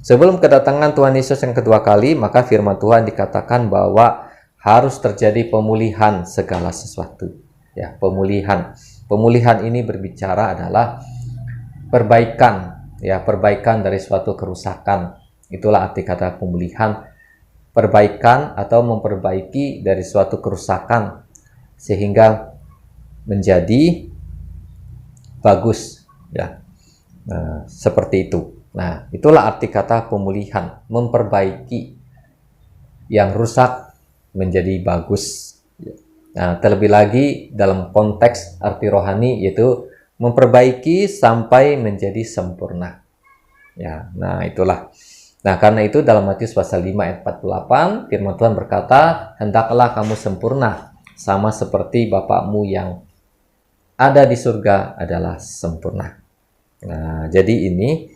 Sebelum kedatangan Tuhan Yesus yang kedua kali, maka firman Tuhan dikatakan bahwa harus terjadi pemulihan segala sesuatu. Ya, pemulihan. Pemulihan ini berbicara adalah perbaikan, ya, perbaikan dari suatu kerusakan. Itulah arti kata pemulihan. Perbaikan atau memperbaiki dari suatu kerusakan sehingga menjadi bagus, ya. Nah, seperti itu. Nah, itulah arti kata pemulihan, memperbaiki yang rusak menjadi bagus. Nah, terlebih lagi dalam konteks arti rohani yaitu memperbaiki sampai menjadi sempurna. Ya, nah itulah. Nah, karena itu dalam Matius pasal 5 ayat 48, firman Tuhan berkata, "Hendaklah kamu sempurna, sama seperti Bapakmu yang ada di surga adalah sempurna." Nah, jadi ini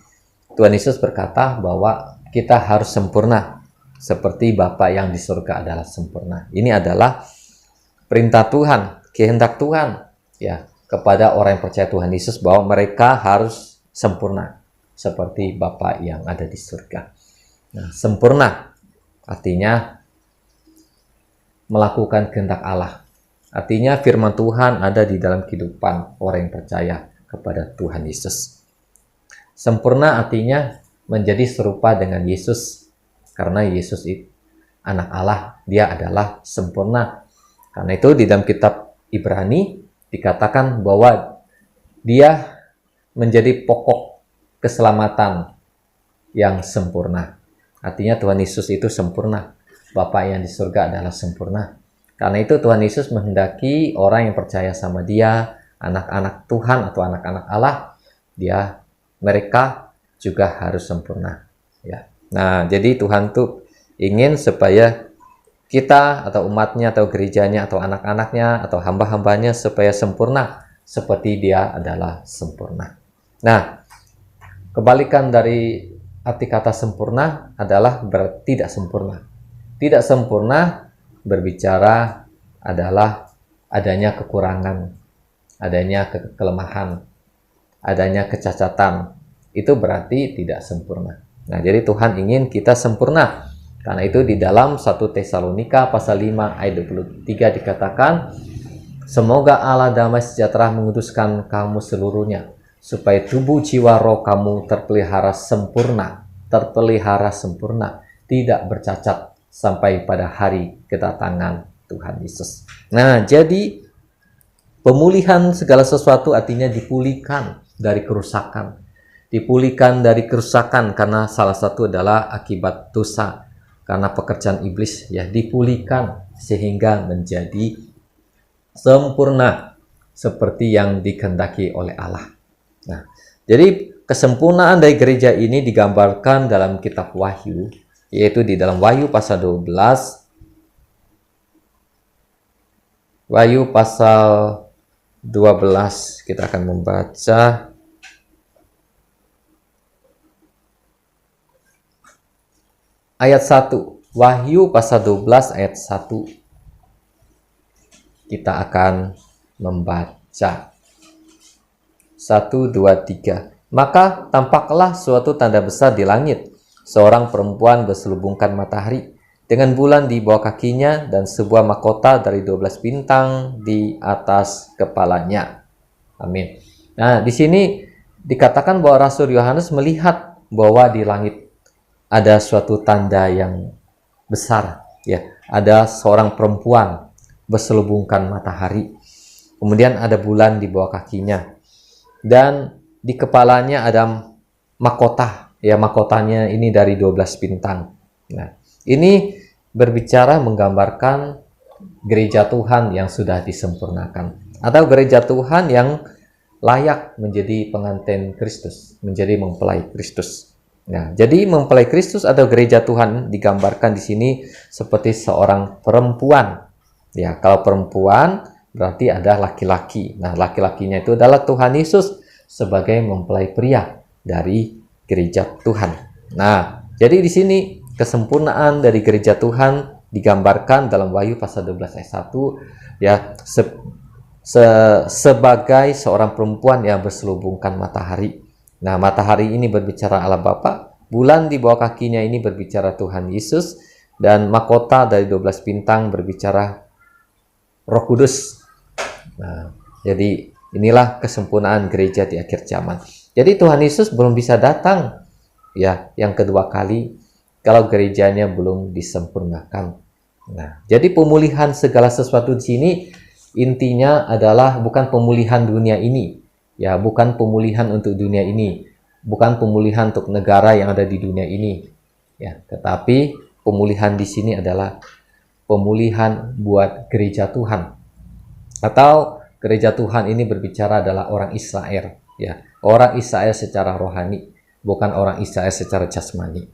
Tuhan Yesus berkata bahwa kita harus sempurna seperti Bapa yang di surga adalah sempurna. Ini adalah perintah Tuhan, kehendak Tuhan, ya, kepada orang yang percaya Tuhan Yesus bahwa mereka harus sempurna seperti Bapa yang ada di surga. Nah, sempurna artinya melakukan kehendak Allah. Artinya firman Tuhan ada di dalam kehidupan orang yang percaya kepada Tuhan Yesus. Sempurna artinya menjadi serupa dengan Yesus. Karena Yesus itu anak Allah, dia adalah sempurna. Karena itu di dalam kitab Ibrani dikatakan bahwa dia menjadi pokok keselamatan yang sempurna. Artinya Tuhan Yesus itu sempurna. Bapa yang di surga adalah sempurna. Karena itu Tuhan Yesus menghendaki orang yang percaya sama dia, anak-anak Tuhan atau anak-anak Allah, mereka juga harus sempurna. Ya. Nah, jadi Tuhan tuh ingin supaya kita atau umatnya atau gerejanya atau anak-anaknya atau hamba-hambanya supaya sempurna seperti dia adalah sempurna. Nah, kebalikan dari arti kata sempurna adalah tidak sempurna. Tidak sempurna berbicara adalah adanya kekurangan, adanya kelemahan, adanya kecacatan. Itu berarti tidak sempurna. Nah, jadi Tuhan ingin kita sempurna. Karena itu di dalam 1 Tesalonika pasal 5 ayat 23 dikatakan, "Semoga Allah damai sejahtera menguduskan kamu seluruhnya, supaya tubuh jiwa roh kamu terpelihara sempurna, tidak bercacat sampai pada hari kedatangan Tuhan Yesus." Nah, jadi pemulihan segala sesuatu artinya dipulihkan dari kerusakan. Dipulihkan dari kerusakan karena salah satu adalah akibat dosa. Karena pekerjaan iblis, ya, dipulihkan sehingga menjadi sempurna seperti yang dikehendaki oleh Allah. Nah, jadi kesempurnaan dari gereja ini digambarkan dalam kitab Wahyu, yaitu di dalam Wahyu pasal 12. Wahyu pasal 12 kita akan membaca ayat 1. Wahyu pasal 12 ayat 1. Kita akan membaca 1, 2, 3. "Maka tampaklah suatu tanda besar di langit, seorang perempuan berselubungkan matahari, dengan bulan di bawah kakinya dan sebuah mahkota dari 12 bintang di atas kepalanya." Amin. Nah, di sini dikatakan bahwa Rasul Yohanes melihat bahwa di langit ada suatu tanda yang besar, ya. Ada seorang perempuan berselubungkan matahari. Kemudian ada bulan di bawah kakinya. Dan di kepalanya ada mahkota, ya, mahkotanya ini dari 12 bintang. Nah, ini berbicara menggambarkan gereja Tuhan yang sudah disempurnakan, atau gereja Tuhan yang layak menjadi pengantin Kristus, menjadi mempelai Kristus. Nah, jadi mempelai Kristus atau gereja Tuhan digambarkan di sini seperti seorang perempuan. Ya, kalau perempuan berarti ada laki-laki. Nah, laki-lakinya itu adalah Tuhan Yesus sebagai mempelai pria dari gereja Tuhan. Nah, jadi di sini kesempurnaan dari gereja Tuhan digambarkan dalam Wahyu pasal 12 ayat 1, ya, sebagai seorang perempuan yang berselubungkan matahari. Nah, matahari ini berbicara Allah Bapa, bulan di bawah kakinya ini berbicara Tuhan Yesus, dan mahkota dari 12 bintang berbicara Roh Kudus. Nah, jadi inilah kesempurnaan gereja di akhir zaman. Jadi Tuhan Yesus belum bisa datang ya yang kedua kali kalau gerejanya belum disempurnakan. Nah, jadi pemulihan segala sesuatu di sini intinya adalah bukan pemulihan dunia ini, ya, bukan pemulihan untuk dunia ini, bukan pemulihan untuk negara yang ada di dunia ini, ya, tetapi pemulihan di sini adalah pemulihan buat gereja Tuhan. Atau gereja Tuhan ini berbicara adalah orang Israel, ya, orang Israel secara rohani, bukan orang Israel secara jasmani.